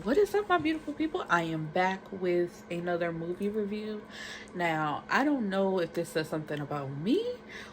What is up, my beautiful people? I am back with another movie review. Now, I don't know if this says something about me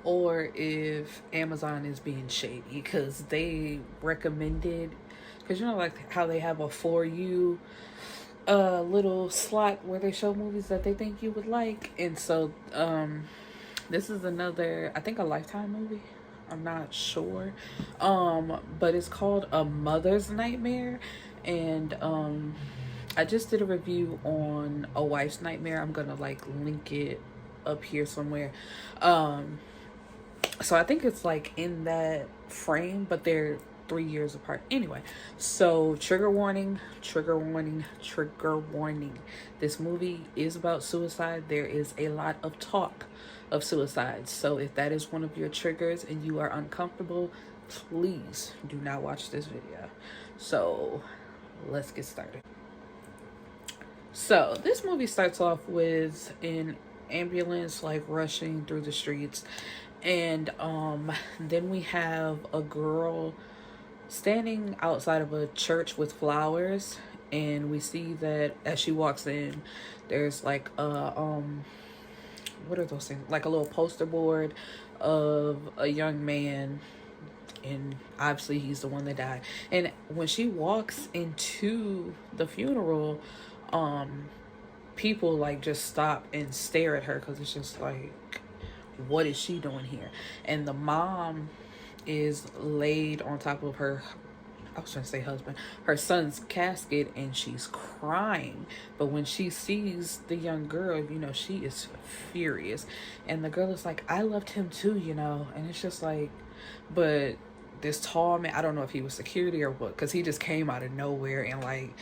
or if Amazon is being shady because they recommended, because like how they have a For You little slot where they show movies that they think you would like. And so, this is another, I think, a Lifetime movie. I'm not sure. But it's called A Mother's Nightmare. And I just did a review on A Wife's Nightmare. I'm gonna like link it up here somewhere. Um, so I think it's like in that frame, but they're 3 years apart. Anyway, so trigger warning, trigger warning, trigger warning. This movie is about suicide. There is a lot of talk of suicide. So if that is one of your triggers and you are uncomfortable, please do not watch this video. So let's get started. So this movie starts off with an ambulance like rushing through the streets, and then we have a girl standing outside of a church with flowers, and we see that as she walks in, there's like a what are those things, like a little poster board of a young man, and obviously he's the one that died. And when she walks into the funeral, people like just stop and stare at her because it's just like, what is she doing here? And the mom is laid on top of her, I was trying to say husband, her son's casket, and she's crying. But when she sees the young girl, she is furious. And the girl is like, I loved him too, and it's just like, but this tall man, I don't know if he was security or what, because he just came out of nowhere and like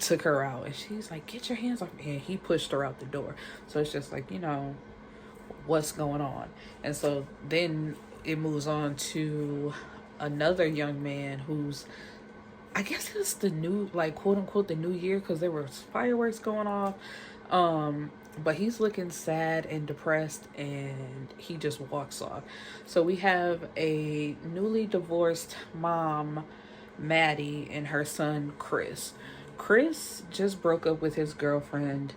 took her out. And she's like, get your hands off me. And he pushed her out the door. So it's just like, what's going on? And so then it moves on to another young man who's, I guess it's the new, like, quote unquote, the new year, because there were fireworks going off. But he's looking sad and depressed, and he just walks off. So we have a newly divorced mom, Maddie, and her son, Chris. Chris just broke up with his girlfriend,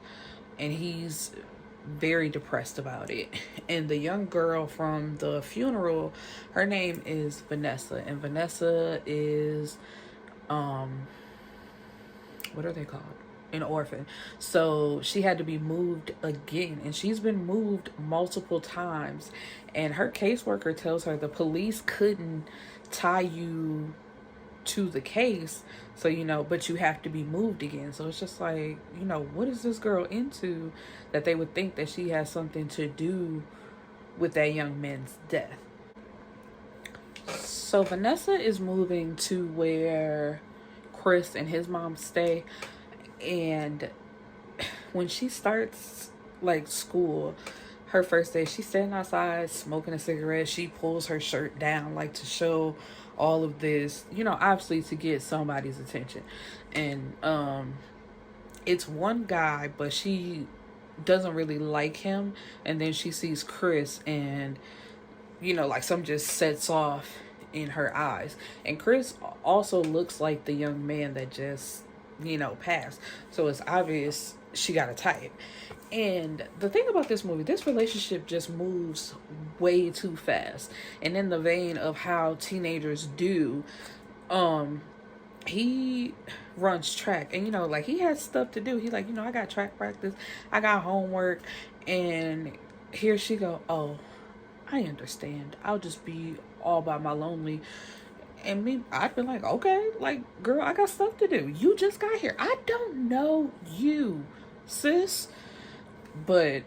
and he's very depressed about it. And the young girl from the funeral, her name is Vanessa, and Vanessa is what are they called, an orphan. So she had to be moved again, and she's been moved multiple times. And her caseworker tells her the police couldn't tie you to the case, so but you have to be moved again. So it's just like, what is this girl into that they would think that she has something to do with that young man's death? So Vanessa is moving to where Chris and his mom stay, and when she starts like school, her first day, she's standing outside smoking a cigarette. She pulls her shirt down like to show all of this, obviously to get somebody's attention. And it's one guy, but she doesn't really like him. And then she sees Chris, and like something just sets off in her eyes. And Chris also looks like the young man that just passed. So it's obvious she got a type. And the thing about this movie, this relationship just moves way too fast. And in the vein of how teenagers do, he runs track, and like he has stuff to do. He like, I got track practice, I got homework. And here she go, oh, I understand, I'll just be all by my lonely. And me, I'd be like, okay, like, girl, I got stuff to do. You just got here. I don't know you, sis. But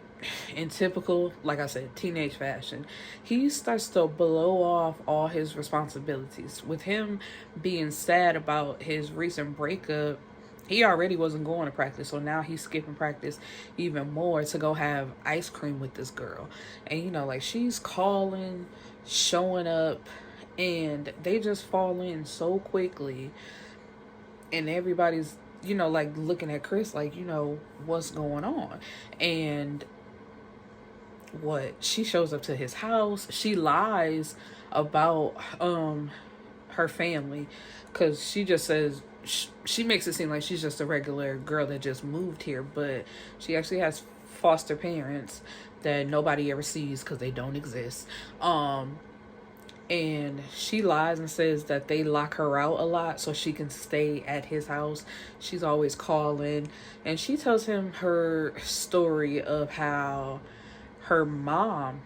in typical, like I said, teenage fashion, he starts to blow off all his responsibilities. With him being sad about his recent breakup, he already wasn't going to practice, so now he's skipping practice even more to go have ice cream with this girl. And like, she's calling, showing up, and they just fall in so quickly. And everybody's like looking at Chris like, what's going on? And what, she shows up to his house. She lies about her family, because she just says she makes it seem like she's just a regular girl that just moved here, but she actually has foster parents that nobody ever sees because they don't exist. And she lies and says that they lock her out a lot so she can stay at his house. She's always calling, and she tells him her story of how her mom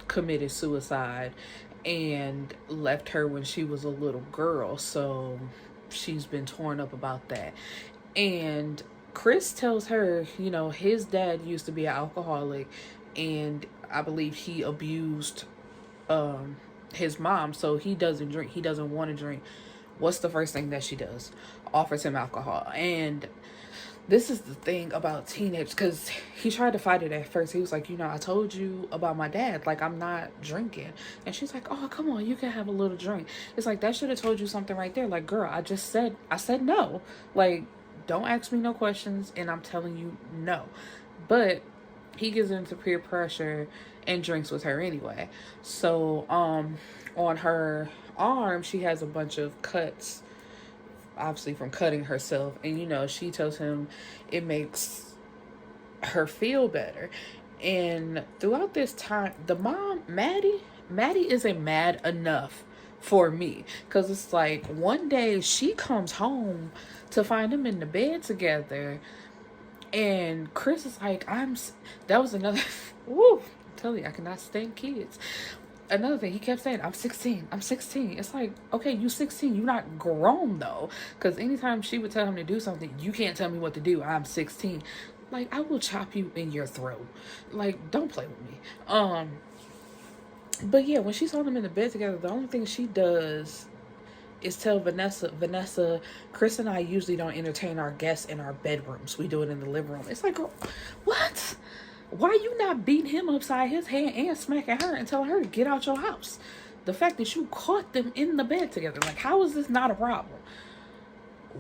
committed suicide and left her when she was a little girl. So she's been torn up about that. And Chris tells her, his dad used to be an alcoholic, and I believe he abused um his mom, so he doesn't drink. He doesn't want to drink. What's the first thing that she does? Offers him alcohol. And this is the thing about teenage, because he tried to fight it at first. He was like, I told you about my dad, like, I'm not drinking. And she's like, oh, come on, you can have a little drink. It's like, that should have told you something right there. Like, girl, I said no. Like, don't ask me no questions, and I'm telling you no. But he gives into peer pressure and drinks with her anyway. So on her arm she has a bunch of cuts, obviously from cutting herself, and she tells him it makes her feel better. And throughout this time, the mom, Maddie isn't mad enough for me, because it's like one day she comes home to find them in the bed together, and Chris is like, that was another, woo, I'm telling you, I cannot stand kids. Another thing, he kept saying, I'm 16. It's like, okay, you 16. You're not grown, though. Because anytime she would tell him to do something, you can't tell me what to do. I'm 16. Like, I will chop you in your throat. Like, don't play with me. But yeah, when she saw them in the bed together, the only thing she does is tell Vanessa, Chris and I usually don't entertain our guests in our bedrooms. We do it in the living room. It's like, girl, what? Why you not beating him upside his head and smacking her and telling her to get out your house? The fact that you caught them in the bed together, like, how is this not a problem?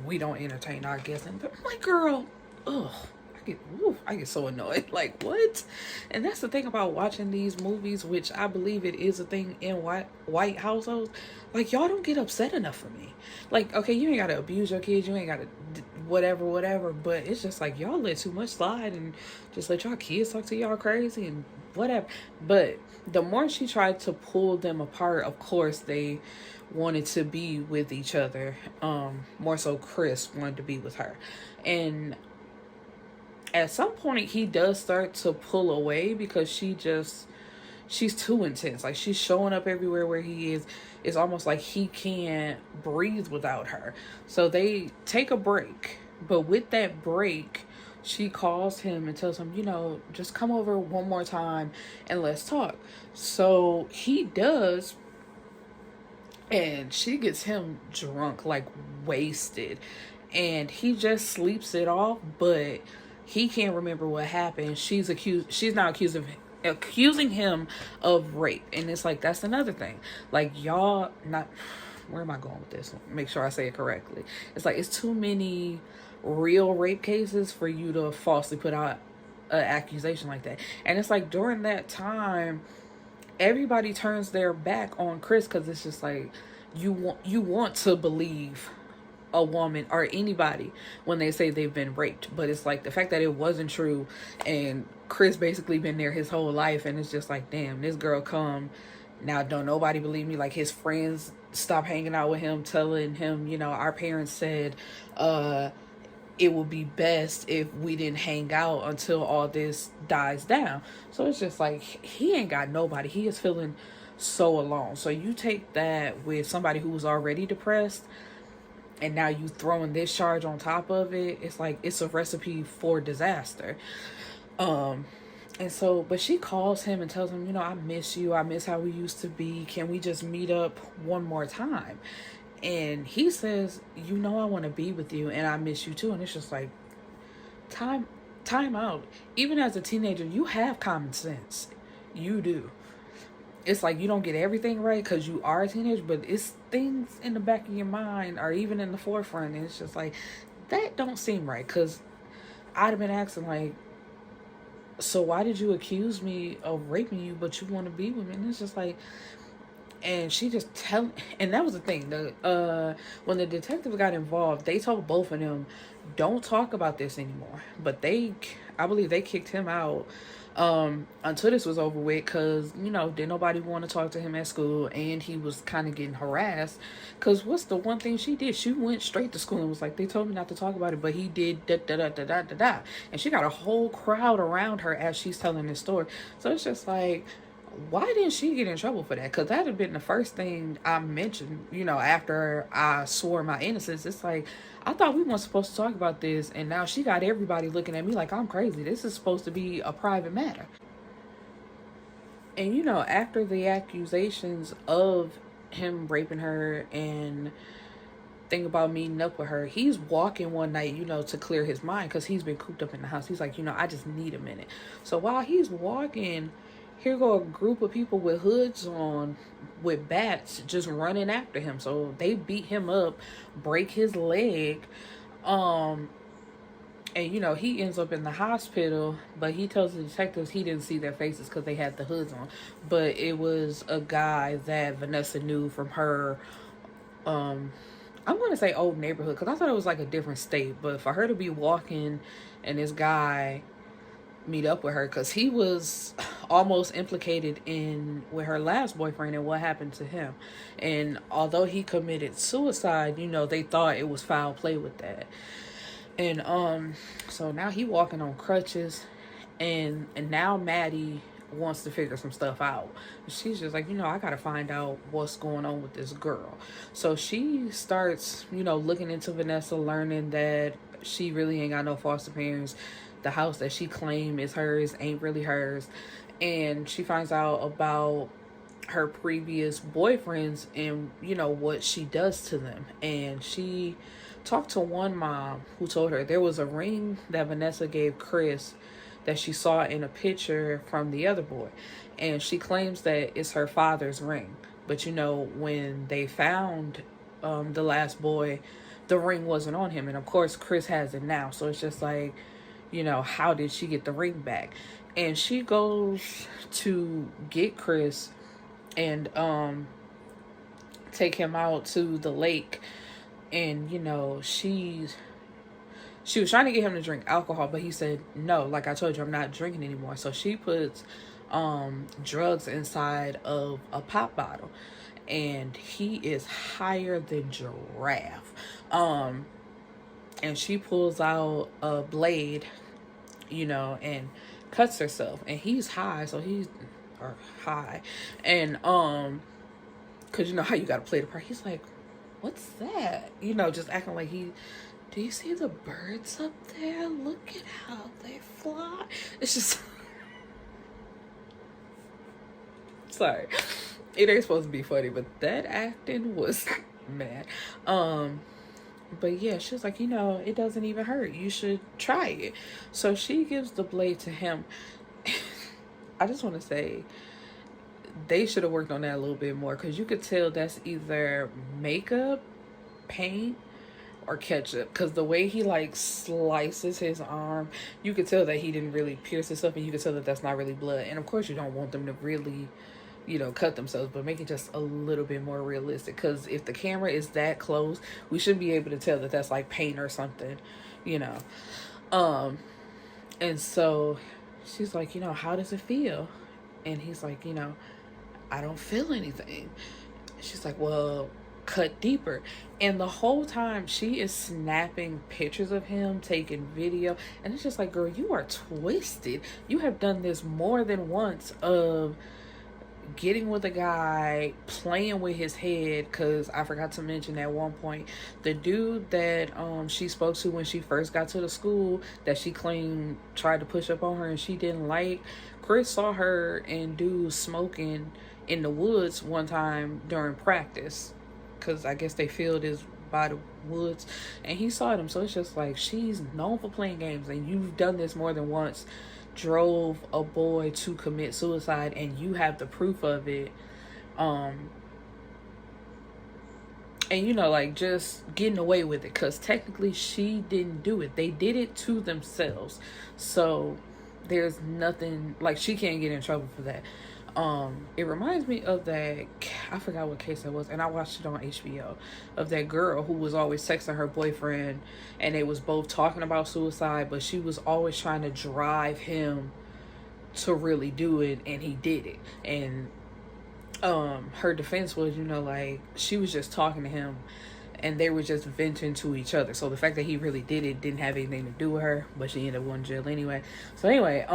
We don't entertain our guests in the bed. I'm like, girl, ugh. I get so annoyed. Like, what? And that's the thing about watching these movies, which I believe it is a thing in white households. Like, y'all don't get upset enough for me. Like, okay, you ain't gotta abuse your kids, you ain't gotta whatever, but it's just like, y'all let too much slide and just let y'all kids talk to y'all crazy and whatever. But the more she tried to pull them apart, of course they wanted to be with each other. More so Chris wanted to be with her. And at some point he does start to pull away, because she's too intense. Like, she's showing up everywhere where he is. It's almost like he can't breathe without her. So they take a break. But with that break, she calls him and tells him, just come over one more time and let's talk. So he does. And she gets him drunk, like wasted. And he just sleeps it off, but he can't remember what happened. She's not accusing him of rape. And it's like, that's another thing. Like, y'all not, where am I going with this? Make sure I say it correctly. It's like, it's too many real rape cases for you to falsely put out an accusation like that. And it's like, during that time, everybody turns their back on Chris, because it's just like, you want to believe a woman or anybody when they say they've been raped. But it's like, the fact that it wasn't true, and Chris basically been there his whole life, and it's just like, damn, this girl come now, don't nobody believe me. Like, his friends stop hanging out with him, telling him, our parents said it would be best if we didn't hang out until all this dies down. So it's just like, he ain't got nobody. He is feeling so alone. So you take that with somebody who was already depressed, and now you throwing this charge on top of it. It's like, it's a recipe for disaster. And so, but she calls him and tells him, I miss you. I miss how we used to be. Can we just meet up one more time? And he says, I want to be with you, and I miss you too. And it's just like, time out. Even as a teenager, you have common sense. You do. It's like, you don't get everything right because you are a teenager, but it's things in the back of your mind or even in the forefront, and it's just like, that don't seem right. Because I'd have been asking, like, so why did you accuse me of raping you, but you want to be with me? And it's just like, And she just and that was the thing, when the detective got involved, they told both of them, don't talk about this anymore. But I believe they kicked him out until this was over with, because didn't nobody want to talk to him at school, and he was kind of getting harassed. Because what's the one thing she did? She went straight to school and was like, they told me not to talk about it, but he did da da da da da da da. And she got a whole crowd around her as she's telling this story. So it's just like, why didn't she get in trouble for that? Because that had been the first thing I mentioned, after I swore my innocence. It's like, I thought we weren't supposed to talk about this, and now she got everybody looking at me like I'm crazy. This is supposed to be a private matter. And after the accusations of him raping her and think about meeting up with her, he's walking one night, to clear his mind, because he's been cooped up in the house. He's like, I just need a minute. So while he's walking, here go a group of people with hoods on, with bats, just running after him. So they beat him up, break his leg, and he ends up in the hospital. But he tells the detectives he didn't see their faces because they had the hoods on. But it was a guy that Vanessa knew from her, I'm going to say old neighborhood, because I thought it was like a different state. But for her to be walking and this guy meet up with her, because he was almost implicated with her last boyfriend and what happened to him. And although he committed suicide, they thought it was foul play with that. And so now he walking on crutches, and now Maddie wants to figure some stuff out. She's just like, I gotta find out what's going on with this girl. So she starts, looking into Vanessa, learning that she really ain't got no foster parents. The house that she claimed is hers ain't really hers. And she finds out about her previous boyfriends and, what she does to them. And she talked to one mom who told her there was a ring that Vanessa gave Chris that she saw in a picture from the other boy. And she claims that it's her father's ring. But, when they found the last boy, the ring wasn't on him. And, of course, Chris has it now. So it's just like, how did she get the ring back? And she goes to get Chris and take him out to the lake. And, she was trying to get him to drink alcohol, but he said, no, like I told you, I'm not drinking anymore. So she puts drugs inside of a pop bottle. And he is higher than Giraffe. And she pulls out a blade, and cuts herself. And he's high, or high. And, because how you gotta play the part. He's like, what's that? Just acting like do you see the birds up there? Look at how they fly. It's just, sorry. It ain't supposed to be funny, but that acting was mad. But yeah, she was like, it doesn't even hurt. You should try it. So she gives the blade to him. I just want to say, they should have worked on that a little bit more, because you could tell that's either makeup, paint, or ketchup. Because the way he slices his arm, you could tell that he didn't really pierce himself, and you could tell that that's not really blood. And of course, you don't want them to really cut themselves, but make it just a little bit more realistic. Because if the camera is that close, we should be able to tell that that's like paint or something, and so she's like, how does it feel? And he's like, I don't feel anything. She's like, well, cut deeper. And the whole time she is snapping pictures of him, taking video, and it's just like, girl, you are twisted. You have done this more than once, of getting with a guy, playing with his head. Because I forgot to mention at one point, the dude that she spoke to when she first got to the school, that she claimed tried to push up on her and she didn't like, Chris saw her and dude smoking in the woods one time during practice, because I guess they field is by the woods, and he saw them. So it's just like, she's known for playing games, and you've done this more than once. Drove a boy to commit suicide, and you have the proof of it. And just getting away with it, because technically she didn't do it. They did it to themselves. So there's nothing, she can't get in trouble for that. It reminds me of that, I forgot what case that was, and I watched it on HBO, of that girl who was always texting her boyfriend, and they was both talking about suicide, but she was always trying to drive him to really do it, and he did it. And her defense was, like, she was just talking to him and they were just venting to each other. So the fact that he really did it didn't have anything to do with her, but she ended up going to jail anyway. So anyway,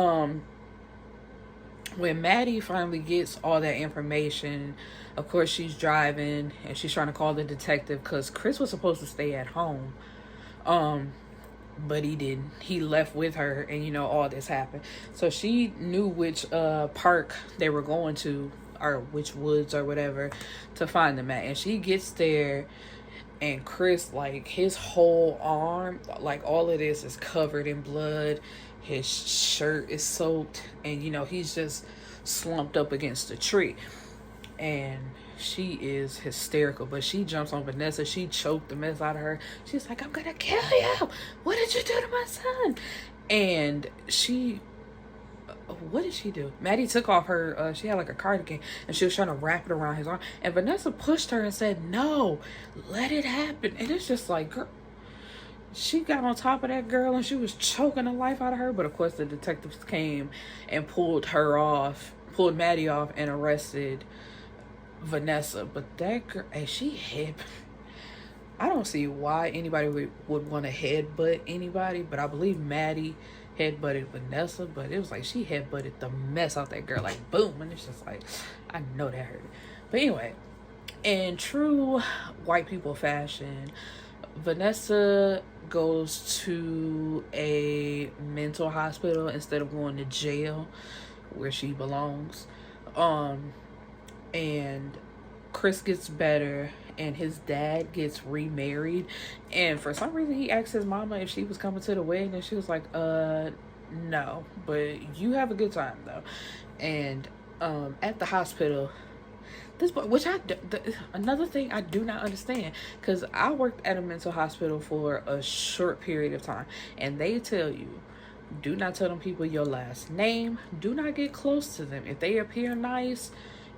when Maddie finally gets all that information, of course she's driving and she's trying to call the detective because Chris was supposed to stay at home. But he didn't. He left with her, and all this happened. So she knew which park they were going to, or which woods or whatever, to find them at. And she gets there, and Chris, like, his whole arm, like, all of this is covered in blood. His shirt is soaked, and he's just slumped up against a tree. And she is hysterical, but she jumps on Vanessa. She choked the mess out of her. She's like, I'm gonna kill you. What did you do to my son? And what did she do? Maddie took off her, she had like a cardigan, and she was trying to wrap it around his arm. And Vanessa pushed her and said, no, let it happen. And it's just like, girl, she got on top of that girl and she was choking the life out of her. But of course the detectives came and pulled Maddie off and arrested Vanessa. But that girl, and she hit. I don't see why anybody would want to headbutt anybody, but I believe Maddie headbutted Vanessa. But it was like she headbutted the mess out that girl, like boom, and it's just like, I know that hurt. But anyway, in true white people fashion, Vanessa goes to a mental hospital instead of going to jail where she belongs. And Chris gets better and his dad gets remarried, and for some reason he asked his mama if she was coming to the wedding, and she was like, no, but you have a good time though. And at the hospital, another thing I do not understand, because I worked at a mental hospital for a short period of time, and they tell you, do not tell them people your last name, do not get close to them. If they appear nice,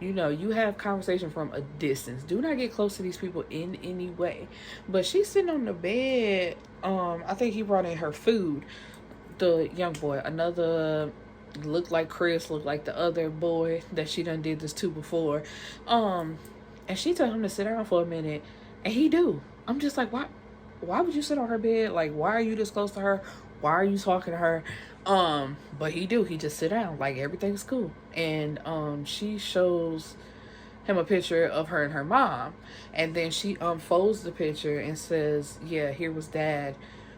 you have conversation from a distance. Do not get close to these people in any way. But she's sitting on the bed. I think he brought in her food. The young boy, another, looked like Chris, looked like the other boy that she done did this to before. And she told him to sit down for a minute, and he do. I'm just like, why would you sit on her bed? Like, why are you this close to her? Why are you talking to her? But he just sit down, like everything's cool. And she shows him a picture of her and her mom, and then she unfolds the picture and says, yeah, here was dad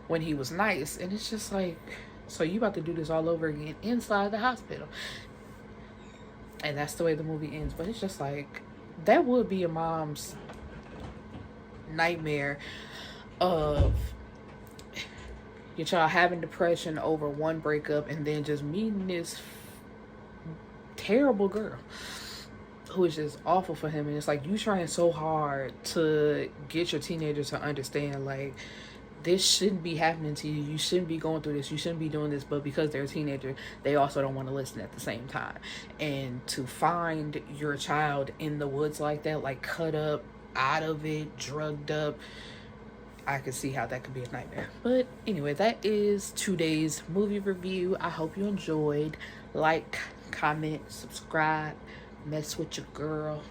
when he was nice. And it's just like, so you about to do this all over again inside the hospital? And that's the way the movie ends. But it's just like, that would be a mom's nightmare of your child having depression over one breakup and then just meeting this terrible girl who is just awful for him. And it's like, you trying so hard to get your teenager to understand, like, this shouldn't be happening to you. You shouldn't be going through this. You shouldn't be doing this. But because they're a teenager, they also don't want to listen at the same time. And to find your child in the woods like that, like cut up, out of it, drugged up, I could see how that could be a nightmare. But anyway, that is today's movie review. I hope you enjoyed. Like, comment, subscribe, mess with your girl,